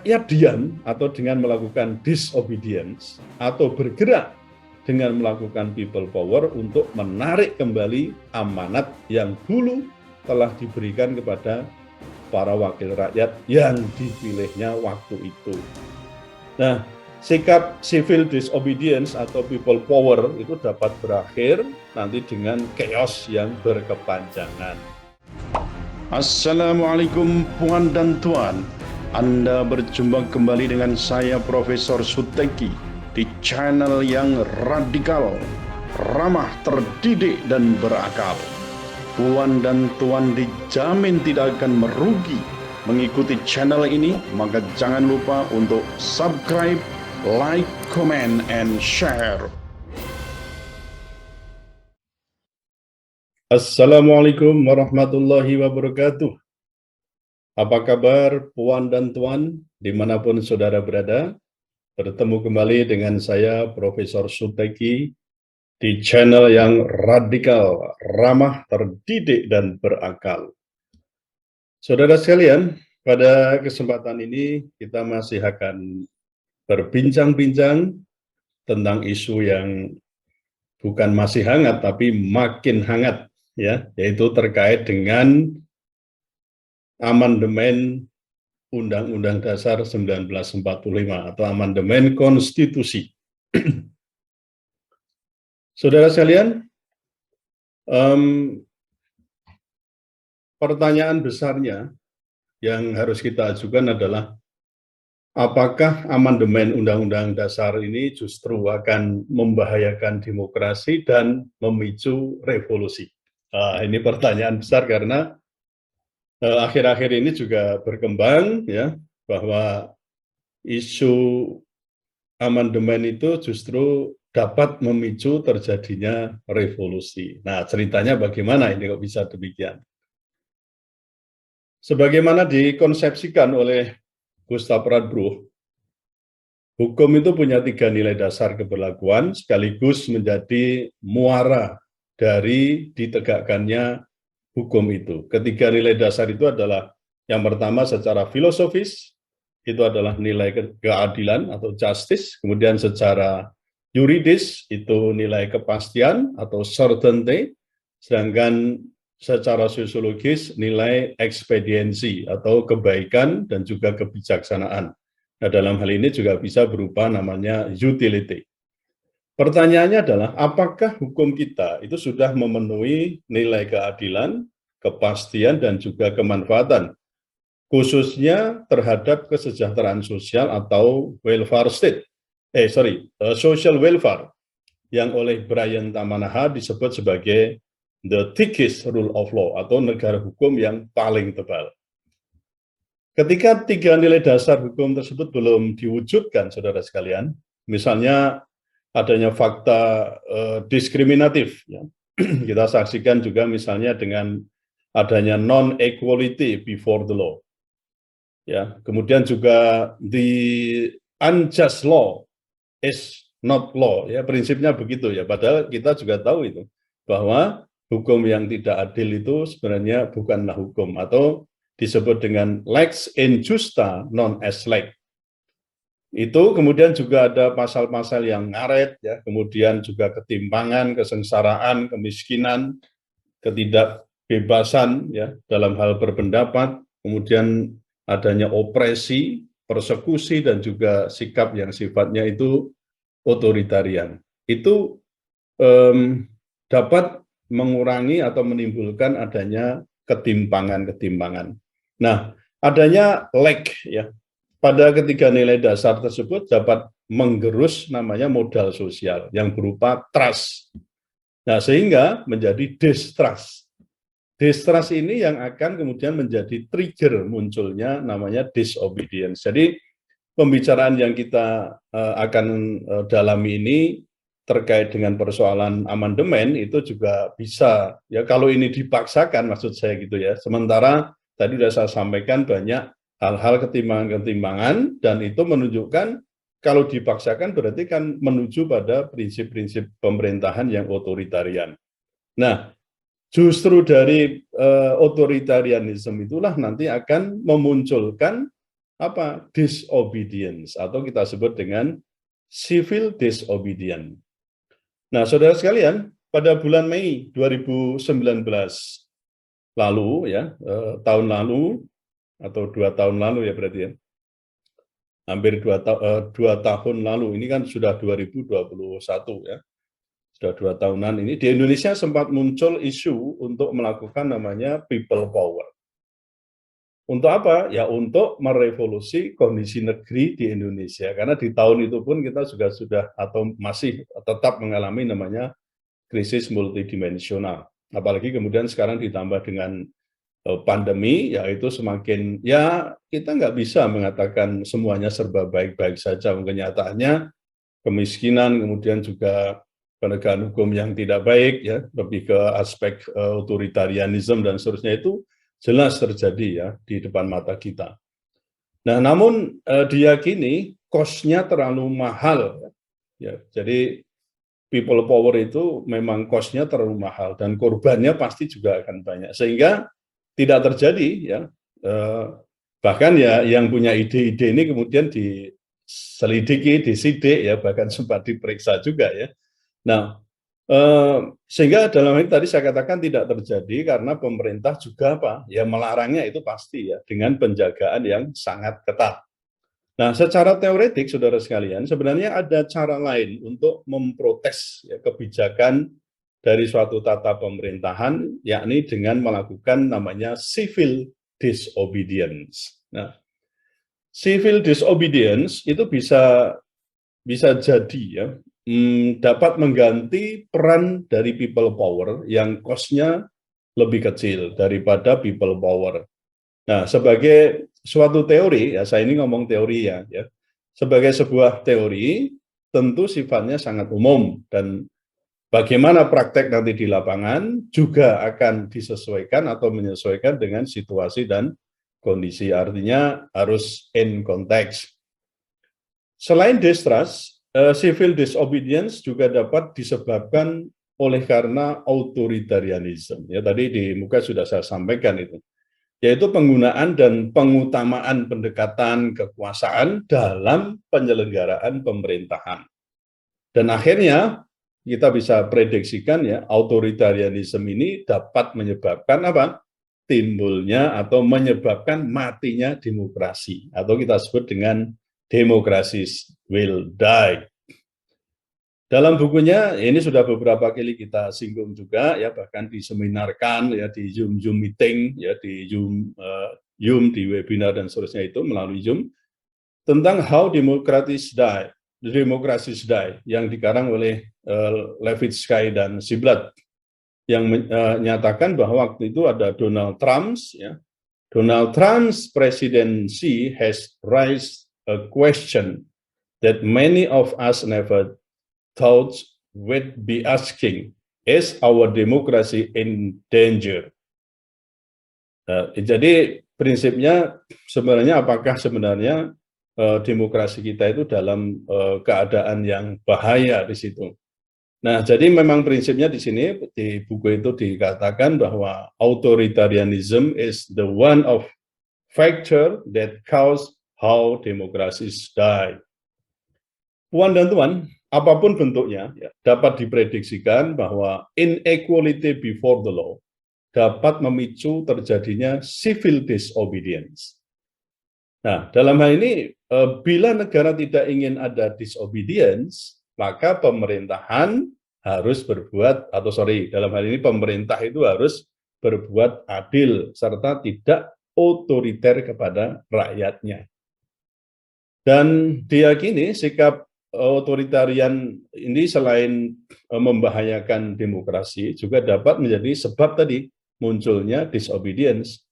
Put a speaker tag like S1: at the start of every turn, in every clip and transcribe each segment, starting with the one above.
S1: rakyat diam atau dengan melakukan disobedience atau bergerak dengan melakukan people power untuk menarik kembali amanat yang dulu telah diberikan kepada para wakil rakyat yang dipilihnya waktu itu. Nah, sikap civil disobedience atau people power itu dapat berakhir nanti dengan chaos yang berkepanjangan.
S2: Assalamualaikum Puan dan Tuan. Anda berjumpa kembali dengan saya Profesor Suteki di channel yang radikal, ramah, terdidik, dan berakal. Puan dan Tuan dijamin tidak akan merugi mengikuti channel ini, maka jangan lupa untuk subscribe, like, comment, and share.
S1: Assalamualaikum warahmatullahi wabarakatuh. Apa kabar Puan dan Tuan dimanapun saudara berada? Bertemu kembali dengan saya Profesor Suteki di channel yang radikal, ramah, terdidik, dan berakal. Saudara sekalian, pada kesempatan ini kita masih akan berbincang-bincang tentang isu yang bukan masih hangat tapi makin hangat, ya, yaitu terkait dengan amandemen Undang-Undang Dasar 1945 atau amandemen konstitusi. Saudara sekalian, pertanyaan besarnya yang harus kita ajukan adalah apakah amandemen Undang-Undang Dasar ini justru akan membahayakan demokrasi dan memicu revolusi? Ini pertanyaan besar karena akhir-akhir ini juga berkembang, ya, bahwa isu amandemen itu justru dapat memicu terjadinya revolusi. Nah, ceritanya bagaimana ini kok bisa demikian? Sebagaimana dikonsepsikan oleh Gustav Radbruch, hukum itu punya 3 nilai dasar keberlakuan sekaligus menjadi muara dari ditegakkannya hukum itu. Ketiga nilai dasar itu adalah yang pertama secara filosofis, itu adalah nilai keadilan atau justice, kemudian secara yuridis itu nilai kepastian atau certainty, sedangkan secara sosiologis nilai ekspediensi atau kebaikan dan juga kebijaksanaan. Nah, dalam hal ini juga bisa berupa namanya utility. Pertanyaannya adalah apakah hukum kita itu sudah memenuhi nilai keadilan, kepastian, dan juga kemanfaatan, khususnya terhadap kesejahteraan sosial atau welfare state, social welfare, yang oleh Brian Tamanaha disebut sebagai the thickest rule of law atau negara hukum yang paling tebal. Ketika 3 nilai dasar hukum tersebut belum diwujudkan, saudara sekalian, misalnya adanya fakta diskriminatif, ya. Kita saksikan juga misalnya dengan adanya non-equality before the law. Ya, kemudian juga the unjust law is not law, ya, prinsipnya begitu, ya. Padahal kita juga tahu itu bahwa hukum yang tidak adil itu sebenarnya bukanlah hukum, atau disebut dengan lex injusta non est lex. Itu kemudian juga ada pasal-pasal yang ngaret, ya, kemudian juga ketimpangan, kesengsaraan, kemiskinan, ketidakbebasan, ya, dalam hal berpendapat, kemudian adanya opresi, persekusi, dan juga sikap yang sifatnya itu otoritarian. Itu dapat mengurangi atau menimbulkan adanya ketimpangan-ketimpangan. Nah, adanya lack, ya, pada ketiga nilai dasar tersebut dapat menggerus namanya modal sosial yang berupa trust. Nah, sehingga menjadi distrust. Distrust ini yang akan kemudian menjadi trigger munculnya namanya disobedience. Jadi pembicaraan yang kita akan dalami ini terkait dengan persoalan amandemen itu juga bisa, ya, kalau ini dipaksakan, maksud saya gitu, ya. Sementara tadi sudah saya sampaikan banyak hal-hal ketimbangan-ketimbangan, dan itu menunjukkan kalau dipaksakan berarti kan menuju pada prinsip-prinsip pemerintahan yang otoritarian. Nah, justru dari otoritarianisme itulah nanti akan memunculkan apa? Disobedience, atau kita sebut dengan civil disobedience. Nah, saudara sekalian, pada bulan Mei 2019 lalu, ya, tahun lalu, atau 2 tahun lalu ya berarti ya, hampir 2 tahun lalu, ini kan sudah 2021 ya, sudah 2 tahunan ini, di Indonesia sempat muncul isu untuk melakukan namanya people power. Untuk apa? Ya untuk merevolusi kondisi negeri di Indonesia. Karena di tahun itu pun kita juga sudah atau masih tetap mengalami namanya krisis multidimensional. Apalagi kemudian sekarang ditambah dengan pandemi, yaitu semakin, ya kita nggak bisa mengatakan semuanya serba baik-baik saja. Kenyataannya kemiskinan, kemudian juga penegakan hukum yang tidak baik, ya lebih ke aspek otoritarianisme dan seterusnya itu jelas terjadi ya di depan mata kita. Nah, namun diyakini cost-nya terlalu mahal. Ya, jadi people power itu memang cost-nya terlalu mahal dan korbannya pasti juga akan banyak. Sehingga tidak terjadi ya. Bahkan ya yang punya ide-ide ini kemudian diselidiki, disidik ya, bahkan sempat diperiksa juga ya. Nah, sehingga dalam hal ini tadi saya katakan tidak terjadi karena pemerintah juga apa ya melarangnya itu pasti ya dengan penjagaan yang sangat ketat. Nah, secara teoretik saudara sekalian sebenarnya ada cara lain untuk memprotes ya, kebijakan dari suatu tata pemerintahan, yakni dengan melakukan namanya civil disobedience. Nah, civil disobedience itu bisa jadi ya dapat mengganti peran dari people power yang cost-nya lebih kecil daripada people power. Nah, sebagai suatu teori, ya saya ini ngomong teori ya, sebagai sebuah teori tentu sifatnya sangat umum dan bagaimana praktek nanti di lapangan juga akan disesuaikan atau menyesuaikan dengan situasi dan kondisi, artinya harus in context. Selain distrust, civil disobedience juga dapat disebabkan oleh karena authoritarianism. Ya, tadi di muka sudah saya sampaikan itu, yaitu penggunaan dan pengutamaan pendekatan kekuasaan dalam penyelenggaraan pemerintahan. Dan akhirnya kita bisa prediksikan ya, authoritarianism ini dapat menyebabkan apa? Timbulnya atau menyebabkan matinya demokrasi, atau kita sebut dengan democracy will die. Dalam bukunya ini sudah beberapa kali kita singgung juga ya, bahkan diseminarkan ya di Zoom meeting ya, di Zoom di webinar dan seterusnya itu melalui Zoom tentang How Democracies Die, The Democracies Die yang dikarang oleh Levitsky dan Ziblatt yang menyatakan bahwa waktu itu ada Donald Trump ya. Donald Trump's presidency has raised a question that many of us never thought we'd be asking, is our democracy in danger? Jadi prinsipnya sebenarnya apakah sebenarnya demokrasi kita itu dalam keadaan yang bahaya di situ. Nah, jadi memang prinsipnya di sini di buku itu dikatakan bahwa authoritarianism is the one of factor that cause how democracies die. Puan dan tuan, apapun bentuknya, ya, dapat diprediksikan bahwa inequality before the law dapat memicu terjadinya civil disobedience. Nah, dalam hal ini, bila negara tidak ingin ada disobedience, maka pemerintahan harus berbuat, dalam hal ini pemerintah itu harus berbuat adil, serta tidak otoriter kepada rakyatnya. Dan diyakini sikap otoritarian ini selain membahayakan demokrasi, juga dapat menjadi sebab tadi munculnya disobedience.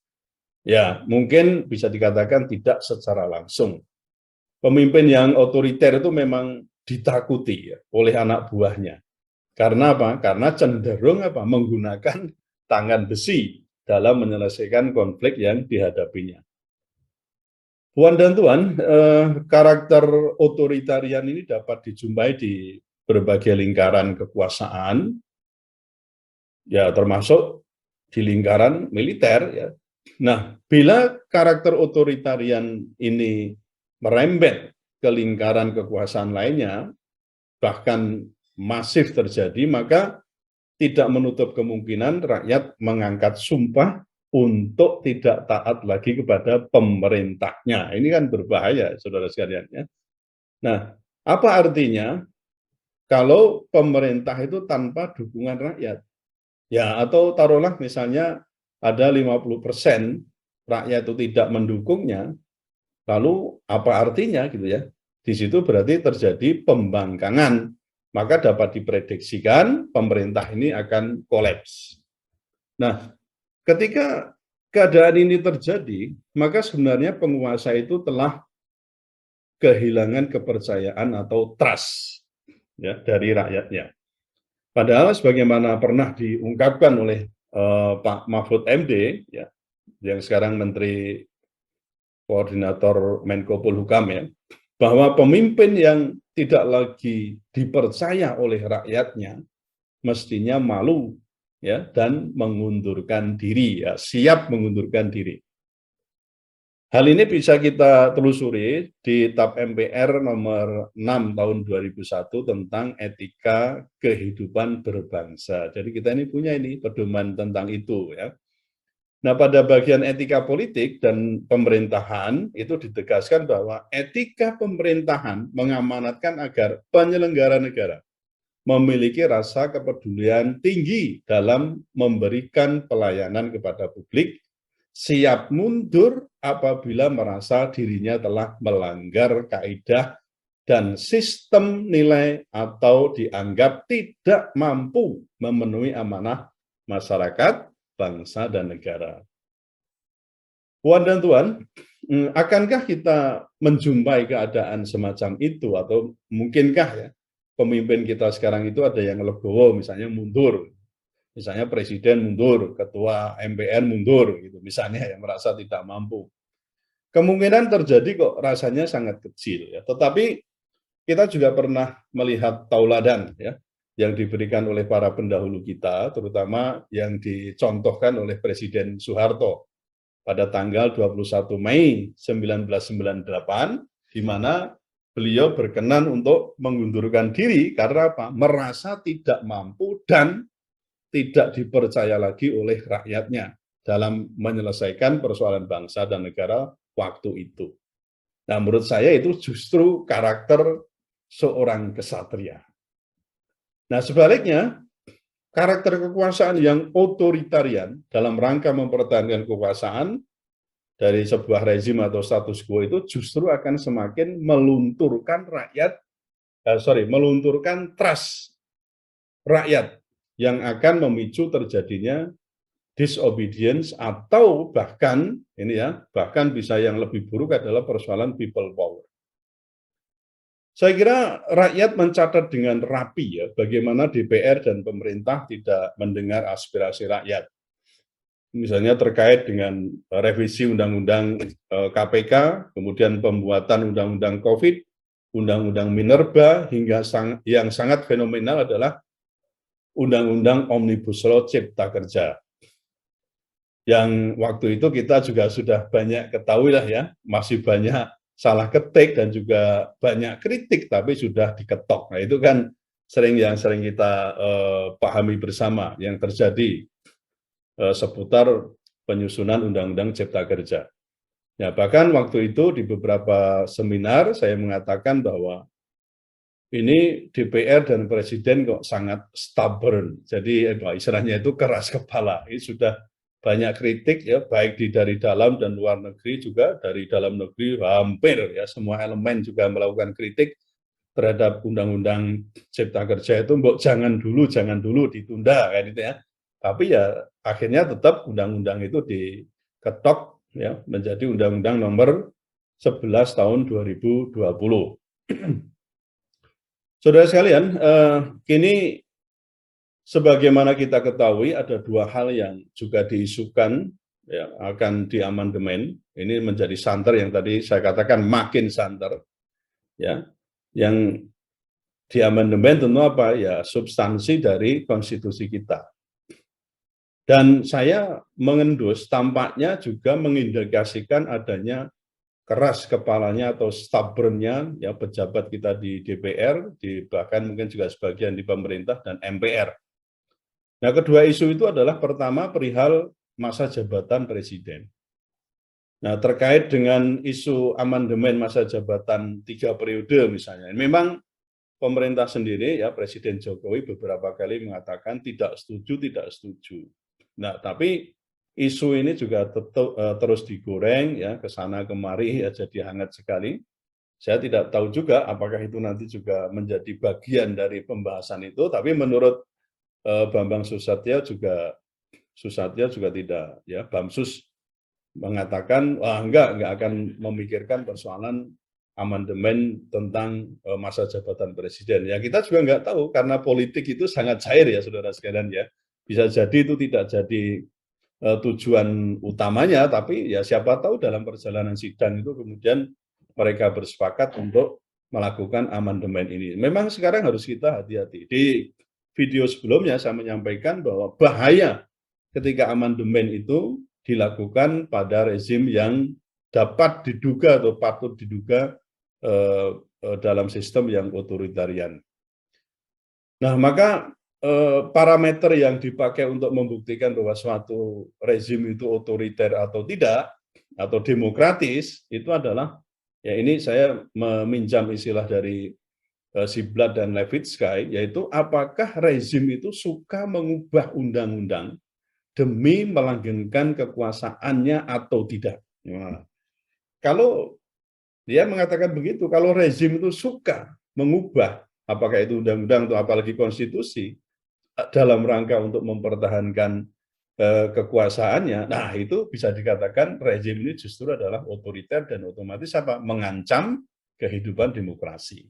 S1: Ya, mungkin bisa dikatakan tidak secara langsung. Pemimpin yang otoriter itu memang ditakuti ya, oleh anak buahnya. Karena apa? Karena cenderung menggunakan tangan besi dalam menyelesaikan konflik yang dihadapinya. Puan dan tuan, karakter otoritarian ini dapat dijumpai di berbagai lingkaran kekuasaan, ya termasuk di lingkaran militer, ya. Nah, bila karakter otoritarian ini merembet ke lingkaran kekuasaan lainnya, bahkan masif terjadi, maka tidak menutup kemungkinan rakyat mengangkat sumpah untuk tidak taat lagi kepada pemerintahnya. Ini kan berbahaya, saudara sekalian. Ya. Nah, apa artinya kalau pemerintah itu tanpa dukungan rakyat? Ya, atau taruhlah misalnya ada 50% rakyat itu tidak mendukungnya, lalu apa artinya gitu ya? Di situ berarti terjadi pembangkangan, maka dapat diprediksikan pemerintah ini akan kolaps. Nah, ketika keadaan ini terjadi, maka sebenarnya penguasa itu telah kehilangan kepercayaan atau trust ya dari rakyatnya. Padahal sebagaimana pernah diungkapkan oleh Pak Mahfud MD ya, yang sekarang Menteri Koordinator Menko Polhukam ya, bahwa pemimpin yang tidak lagi dipercaya oleh rakyatnya mestinya malu ya dan mengundurkan diri ya, siap mengundurkan diri. Hal ini bisa kita telusuri di TAP MPR nomor 6 tahun 2001 tentang etika kehidupan berbangsa. Jadi kita ini punya ini pedoman tentang itu ya. Nah, pada bagian etika politik dan pemerintahan itu ditegaskan bahwa etika pemerintahan mengamanatkan agar penyelenggara negara memiliki rasa kepedulian tinggi dalam memberikan pelayanan kepada publik, siap mundur apabila merasa dirinya telah melanggar kaidah dan sistem nilai atau dianggap tidak mampu memenuhi amanah masyarakat, bangsa, dan negara. Puan dan Tuan, akankah kita menjumpai keadaan semacam itu atau mungkinkah ya pemimpin kita sekarang itu ada yang legowo misalnya mundur, misalnya presiden mundur, ketua MPR mundur gitu misalnya yang merasa tidak mampu. Kemungkinan terjadi kok rasanya sangat kecil ya, tetapi kita juga pernah melihat tauladan ya yang diberikan oleh para pendahulu kita, terutama yang dicontohkan oleh Presiden Soeharto pada tanggal 21 Mei 1998, di mana beliau berkenan untuk mengundurkan diri karena apa? Merasa tidak mampu dan tidak dipercaya lagi oleh rakyatnya dalam menyelesaikan persoalan bangsa dan negara waktu itu. Nah, menurut saya itu justru karakter seorang kesatria. Nah, sebaliknya, karakter kekuasaan yang otoritarian dalam rangka mempertahankan kekuasaan dari sebuah rezim atau status quo itu justru akan semakin melunturkan melunturkan trust rakyat yang akan memicu terjadinya disobedience atau bahkan ini ya, bahkan bisa yang lebih buruk adalah persoalan people power. Saya kira rakyat mencatat dengan rapi ya bagaimana DPR dan pemerintah tidak mendengar aspirasi rakyat. Misalnya terkait dengan revisi Undang-Undang KPK, kemudian pembuatan Undang-Undang COVID, Undang-Undang Minerba, hingga yang sangat fenomenal adalah Undang-Undang Omnibus Law Cipta Kerja. Yang waktu itu kita juga sudah banyak ketahui lah ya, masih banyak salah ketik dan juga banyak kritik tapi sudah diketok. Nah itu kan sering kita pahami bersama yang terjadi seputar penyusunan Undang-Undang Cipta Kerja. Ya, bahkan waktu itu di beberapa seminar saya mengatakan bahwa ini DPR dan Presiden kok sangat stubborn. Jadi istilahnya itu keras kepala. Ini sudah banyak kritik ya, baik dari dalam dan luar negeri juga. Dari dalam negeri hampir ya semua elemen juga melakukan kritik terhadap Undang-Undang Cipta Kerja itu. Mbok jangan dulu ditunda kayak gitu ya. Tapi ya akhirnya tetap undang-undang itu diketok ya menjadi Undang-Undang Nomor 11 tahun 2020. Saudara sekalian, kini sebagaimana kita ketahui ada dua hal yang juga diisukan ya, akan diamandemen. Ini menjadi santer yang tadi saya katakan makin santer. Ya, yang diamandemen tentu apa? Ya substansi dari konstitusi kita. Dan saya mengendus tampaknya juga mengindikasikan adanya keras kepalanya atau stubborn-nya ya pejabat kita di DPR, bahkan mungkin juga sebagian di pemerintah dan MPR. Nah, kedua isu itu adalah pertama perihal masa jabatan presiden. Nah, terkait dengan isu amandemen masa jabatan 3 periode misalnya, memang pemerintah sendiri ya Presiden Jokowi beberapa kali mengatakan tidak setuju. Nah, tapi isu ini juga terus digoreng ya ke sana kemari ya jadi hangat sekali. Saya tidak tahu juga apakah itu nanti juga menjadi bagian dari pembahasan itu, tapi menurut Bambang Susatyo juga tidak ya, Bamsus mengatakan wah enggak akan memikirkan persoalan amandemen tentang masa jabatan presiden. Ya kita juga enggak tahu karena politik itu sangat cair ya saudara sekalian ya. Bisa jadi itu tidak jadi tujuan utamanya, tapi ya siapa tahu dalam perjalanan sidang itu kemudian mereka bersepakat untuk melakukan amandemen ini. Memang sekarang harus kita hati-hati. Di video sebelumnya saya menyampaikan bahwa bahaya ketika amandemen itu dilakukan pada rezim yang dapat diduga atau patut diduga dalam sistem yang otoritarian. Nah, maka parameter yang dipakai untuk membuktikan bahwa suatu rezim itu otoriter atau tidak, atau demokratis, itu adalah, ya ini saya meminjam istilah dari Ziblatt dan Levitsky, yaitu apakah rezim itu suka mengubah undang-undang demi melanggengkan kekuasaannya atau tidak. Nah, kalau dia mengatakan begitu, kalau rezim itu suka mengubah, apakah itu undang-undang atau apalagi konstitusi, dalam rangka untuk mempertahankan kekuasaannya, nah itu bisa dikatakan rezim ini justru adalah otoriter dan otomatis apa? Mengancam kehidupan demokrasi.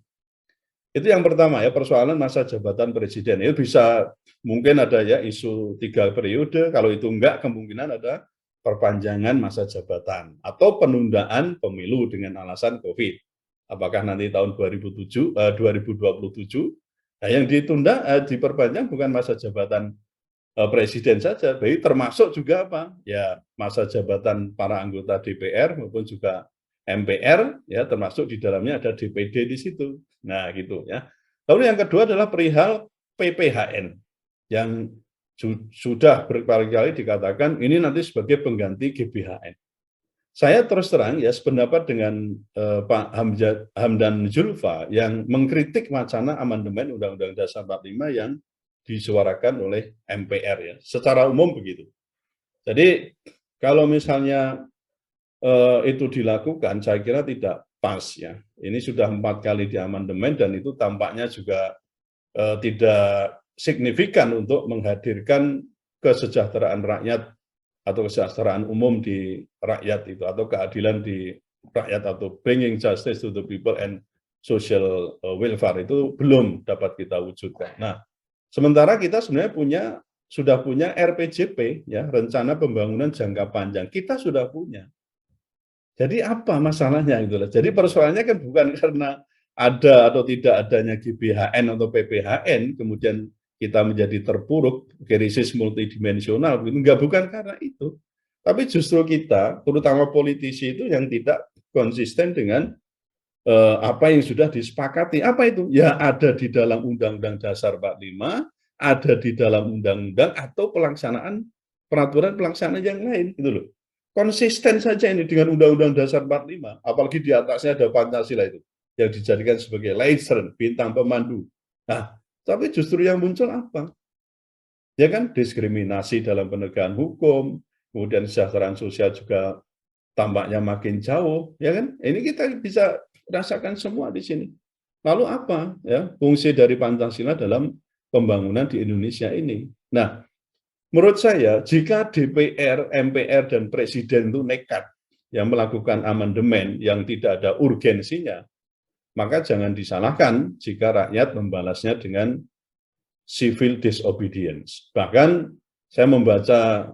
S1: Itu yang pertama ya, persoalan masa jabatan presiden. Itu bisa mungkin ada ya isu 3 periode, kalau itu enggak kemungkinan ada perpanjangan masa jabatan atau penundaan pemilu dengan alasan COVID. Apakah nanti tahun 2027, nah yang ditunda diperpanjang bukan masa jabatan presiden saja, baik termasuk juga apa? Ya masa jabatan para anggota DPR maupun juga MPR ya, termasuk di dalamnya ada DPD di situ. Nah, gitu ya. Lalu yang kedua adalah perihal PPHN yang sudah berkali-kali dikatakan ini nanti sebagai pengganti GBHN. Saya terus terang ya sependapat dengan Pak Hamdan Zulfa yang mengkritik wacana amandemen Undang-Undang Dasar 45 yang disuarakan oleh MPR ya. Secara umum begitu. Jadi kalau misalnya itu dilakukan, saya kira tidak pas ya. Ini sudah 4 kali di amandemen dan itu tampaknya juga tidak signifikan untuk menghadirkan kesejahteraan rakyat atau kesejahteraan umum di rakyat itu, atau keadilan di rakyat, atau bringing justice to the people and social welfare itu belum dapat kita wujudkan. Nah, sementara kita sebenarnya sudah punya RPJP ya, rencana pembangunan jangka panjang. Kita sudah punya. Jadi apa masalahnya gitu loh. Jadi persoalannya kan bukan karena ada atau tidak adanya GBHN atau PPHN kemudian kita menjadi terpuruk krisis multidimensional, bukan karena itu. Tapi justru kita, terutama politisi itu yang tidak konsisten dengan apa yang sudah disepakati. Apa itu? Ya ada di dalam Undang-Undang Dasar 45, ada di dalam undang-undang atau pelaksanaan peraturan pelaksanaan yang lain gitu loh. Konsisten saja ini dengan Undang-Undang Dasar 45, apalagi di atasnya ada Pancasila itu yang dijadikan sebagai leitern, bintang pemandu. Nah, tapi justru yang muncul apa? Ya kan, diskriminasi dalam penegakan hukum, kemudian kesejahteraan sosial juga tampaknya makin jauh, ya kan? Ini kita bisa rasakan semua di sini. Lalu apa ya fungsi dari Pancasila dalam pembangunan di Indonesia ini? Nah, menurut saya jika DPR, MPR, dan Presiden itu nekat yang melakukan amandemen yang tidak ada urgensinya, maka jangan disalahkan jika rakyat membalasnya dengan civil disobedience. Bahkan saya membaca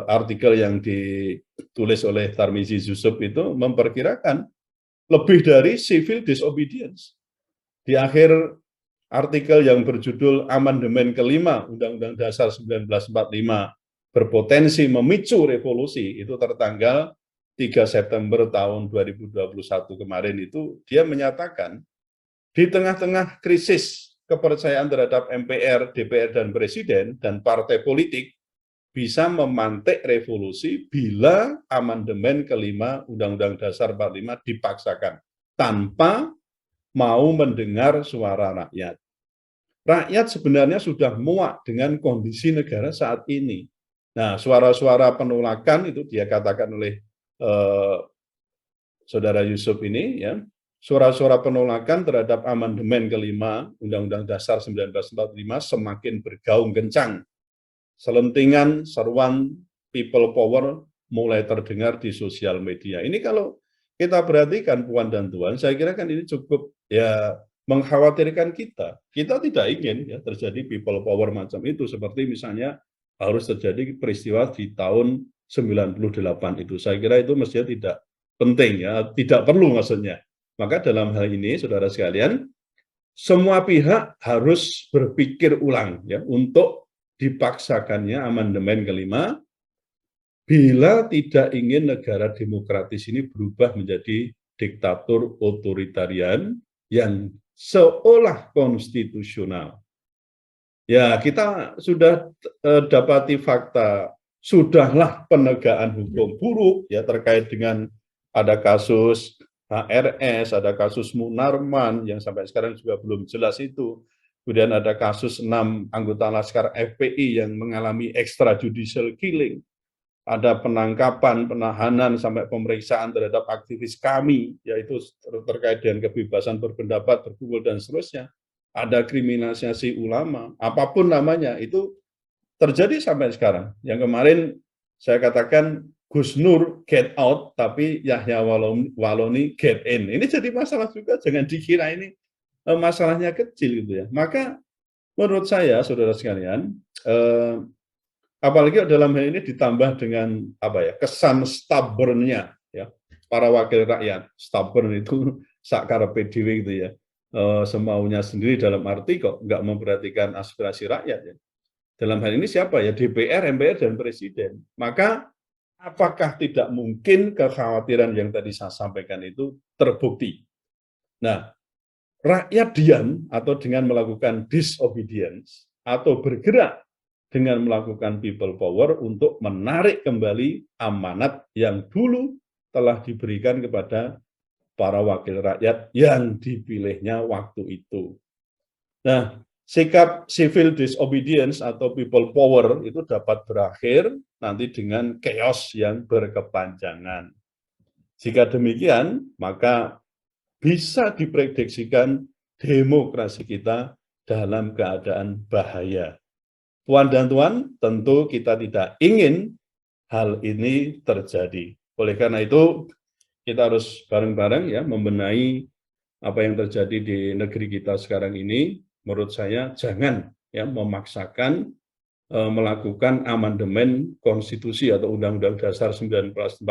S1: artikel yang ditulis oleh Tarmizi Yusuf itu memperkirakan lebih dari civil disobedience. Di akhir artikel yang berjudul Amandemen kelima Undang-Undang Dasar 1945 berpotensi memicu revolusi itu tertanggal 3 September tahun 2021 kemarin itu dia menyatakan di tengah-tengah krisis kepercayaan terhadap MPR, DPR, dan Presiden dan partai politik bisa memantik revolusi bila amandemen kelima Undang-Undang Dasar 45 dipaksakan tanpa mau mendengar suara rakyat. Rakyat sebenarnya sudah muak dengan kondisi negara saat ini. Nah, suara-suara penolakan itu dia katakan oleh Saudara Yusuf ini, ya, suara-suara penolakan terhadap amandemen kelima Undang-Undang Dasar 1945 semakin bergaung kencang. Selentingan seruan people power mulai terdengar di sosial media. Ini kalau kita perhatikan, Puan dan Tuan, saya kira kan ini cukup ya mengkhawatirkan kita. Kita tidak ingin ya terjadi people power macam itu, seperti misalnya harus terjadi peristiwa di tahun 98 itu. Saya kira itu mestinya tidak penting ya, tidak perlu maksudnya. Maka dalam hal ini, saudara sekalian, semua pihak harus berpikir ulang ya untuk dipaksakannya amandemen kelima bila tidak ingin negara demokratis ini berubah menjadi diktator otoritarian yang seolah konstitusional. Ya, kita sudah dapati fakta, sudahlah penegakan hukum buruk ya terkait dengan ada kasus HRS, ada kasus Munarman yang sampai sekarang juga belum jelas itu. Kemudian ada kasus 6 anggota Laskar FPI yang mengalami extrajudicial killing. Ada penangkapan, penahanan, sampai pemeriksaan terhadap aktivis kami, yaitu terkait dengan kebebasan berpendapat, berkumpul, dan seterusnya. Ada kriminalisasi ulama, apapun namanya, itu terjadi sampai sekarang. Yang kemarin saya katakan Gus Nur get out, tapi Yahya Waloni get in. Ini jadi masalah juga, jangan dikira ini masalahnya kecil gitu ya. Maka menurut saya, saudara sekalian, apalagi dalam hal ini ditambah dengan apa ya, kesan stubborn-nya ya para wakil rakyat. Stubborn itu sakkarepe dhewe gitu ya, semaunya sendiri dalam arti kok nggak memperhatikan aspirasi rakyat ya. Dalam hal ini siapa ya, DPR, MPR, dan Presiden. Maka apakah tidak mungkin kekhawatiran yang tadi saya sampaikan itu terbukti? Nah, rakyat diam atau dengan melakukan disobedience atau bergerak dengan melakukan people power untuk menarik kembali amanat yang dulu telah diberikan kepada para wakil rakyat yang dipilihnya waktu itu. Nah, sikap civil disobedience atau people power itu dapat berakhir nanti dengan chaos yang berkepanjangan. Jika demikian, maka bisa diprediksikan demokrasi kita dalam keadaan bahaya. Puan dan Tuan, tentu kita tidak ingin hal ini terjadi. Oleh karena itu, kita harus bareng-bareng ya membenahi apa yang terjadi di negeri kita sekarang ini. Menurut saya jangan ya memaksakan melakukan amandemen konstitusi atau Undang-Undang Dasar 1945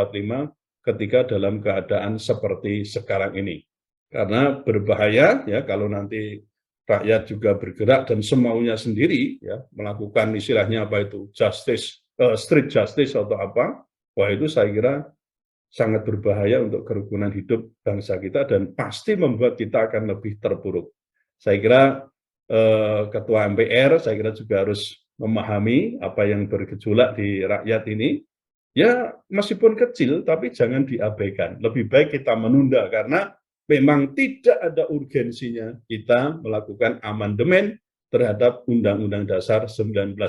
S1: ketika dalam keadaan seperti sekarang ini. Karena berbahaya ya kalau nanti rakyat juga bergerak dan semaunya sendiri ya melakukan istilahnya apa itu justice, street justice atau apa. Wah, itu saya kira sangat berbahaya untuk kerukunan hidup bangsa kita dan pasti membuat kita akan lebih terpuruk. Saya kira Ketua MPR saya kira juga harus memahami apa yang bergejolak di rakyat ini. Ya meskipun kecil tapi jangan diabaikan. Lebih baik kita menunda karena memang tidak ada urgensinya kita melakukan amandemen terhadap Undang-Undang Dasar 1945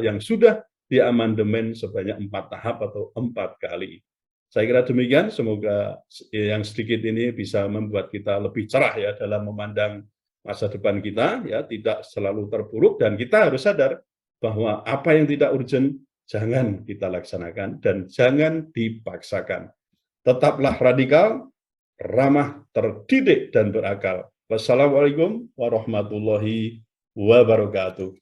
S1: yang sudah diamandemen sebanyak 4 tahap atau 4 kali. Saya kira demikian, semoga yang sedikit ini bisa membuat kita lebih cerah ya dalam memandang masa depan kita, ya tidak selalu terpuruk dan kita harus sadar bahwa apa yang tidak urgent jangan kita laksanakan dan jangan dipaksakan. Tetaplah radikal, ramah, terdidik, dan berakal. Wassalamualaikum warahmatullahi wabarakatuh.